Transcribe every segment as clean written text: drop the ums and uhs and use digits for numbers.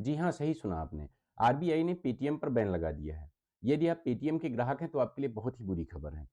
जी हाँ, सही सुना आपने। आरबीआई ने पेटीएम पर बैन लगा दिया है। यदि आप पेटीएम के ग्राहक हैं तो आपके लिए बहुत ही बुरी खबर है।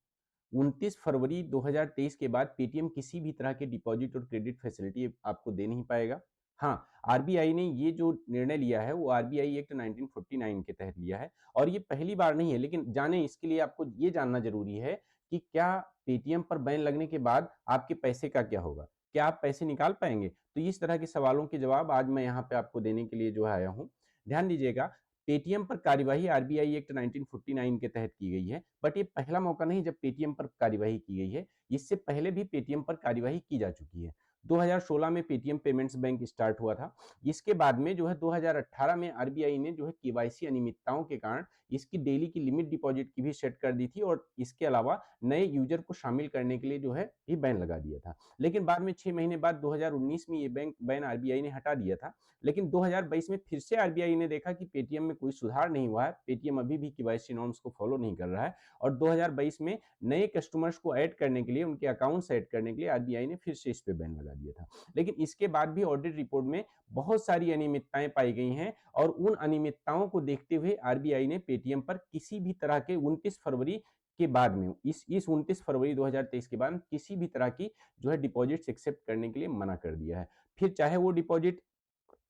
29 फरवरी 2023 के बाद पेटीएम किसी भी तरह के डिपॉजिट और क्रेडिट फैसिलिटी आपको दे नहीं पाएगा। हाँ, आरबीआई ने ये जो निर्णय लिया है वो आरबीआई एक्ट 1949 के तहत लिया है और ये पहली बार नहीं है, लेकिन जानें इसके लिए आपको ये जानना ज़रूरी है कि क्या पेटीएम पर बैन लगने के बाद आपके पैसे का क्या होगा? क्या आप पैसे निकाल पाएँगे? तो इस तरह के सवालों के जवाब आज मैं यहाँ पे आपको देने के लिए जो है आया हूँ। ध्यान दीजिएगा, पेटीएम पर कार्यवाही आरबीआई एक्ट 1949 के तहत की गई है, बट ये पहला मौका नहीं जब पेटीएम पर कार्यवाही की गई है। इससे पहले भी पेटीएम पर कार्यवाही की जा चुकी है। 2016 में पेटीएम पेमेंट्स बैंक स्टार्ट हुआ था। इसके बाद में जो है 2018 में आरबीआई ने जो है केवाईसी अनियमितताओं के कारण इसकी डेली की लिमिट डिपॉजिट की भी सेट कर दी थी और इसके अलावा नए यूजर को शामिल करने के लिए जो है ये बैन लगा दिया था। लेकिन बाद में 6 महीने बाद 2019 में ये बैंक बैन आरबीआई ने हटा दिया था। लेकिन 2022 में फिर से आरबीआई ने देखा कि पेटीएम में कोई सुधार नहीं हुआ है, पेटीएम अभी भी केवाईसी नॉर्म्स को फॉलो नहीं कर रहा है और 2022 में नए कस्टमर्स को ऐड करने के लिए, उनके अकाउंट्स ऐड करने के लिए आरबीआई ने फिर से इस पे बैन लगा दिया था। लेकिन इसके बाद भी ऑडिट रिपोर्ट में बहुत सारी अनियमितताएं पाई गई हैं और उन अनियमितताओं को देखते हुए आरबीआई ने पेटीएम पर किसी भी तरह के 29 फरवरी के बाद में इस 29 फरवरी 2023 के बाद किसी भी तरह की जो है डिपॉजिट्स एक्सेप्ट करने के लिए मना कर दिया है। फिर चाहे वो डिपॉजिट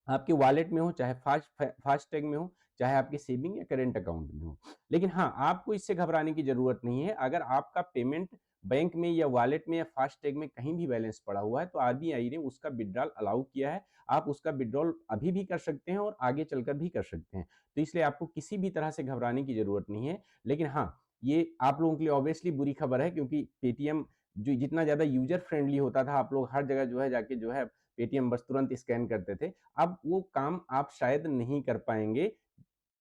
आपके वॉलेट में हो, चाहे फास्टैग में हो, चाहे आपके सेविंग या करेंट अकाउंट में हो। लेकिन हाँ, आपको इससे घबराने की ज़रूरत नहीं है। अगर आपका पेमेंट बैंक में या वॉलेट में या फास्टैग में कहीं भी बैलेंस पड़ा हुआ है, तो आरबीआई ने उसका विथड्रॉल अलाउ किया है। आप उसका विथड्रॉल अभी भी कर सकते हैं और आगे चलकर भी कर सकते हैं। तो इसलिए आपको किसी भी तरह से घबराने की ज़रूरत नहीं है। लेकिन हाँ, ये आप लोगों के लिए ऑब्वियसली बुरी खबर है क्योंकि पेटीएम जो जितना ज़्यादा यूज़र फ्रेंडली होता था, आप लोग हर जगह जो है जाके जो है पेटीएम बस तुरंत स्कैन करते थे। अब वो काम आप शायद नहीं कर पाएँगे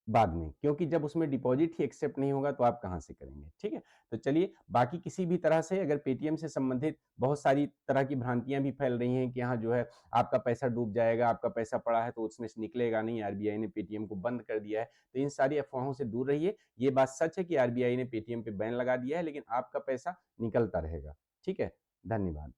बाद में, क्योंकि जब उसमें डिपॉज़िट ही एक्सेप्ट नहीं होगा तो आप कहाँ से करेंगे, ठीक है? तो चलिए, बाकी किसी भी तरह से अगर पेटीएम से संबंधित बहुत सारी तरह की भ्रांतियाँ भी फैल रही हैं कि यहाँ जो है आपका पैसा डूब जाएगा, आपका पैसा पड़ा है तो उसमें से निकलेगा नहीं, आरबीआई ने पेटीएम को बंद कर दिया है। तो इन सारी अफ़वाहों से दूर रहिए। ये बात सच है कि आरबीआई ने पेटीएम पे बैन लगा दिया है, लेकिन आपका पैसा निकलता रहेगा, ठीक है? धन्यवाद।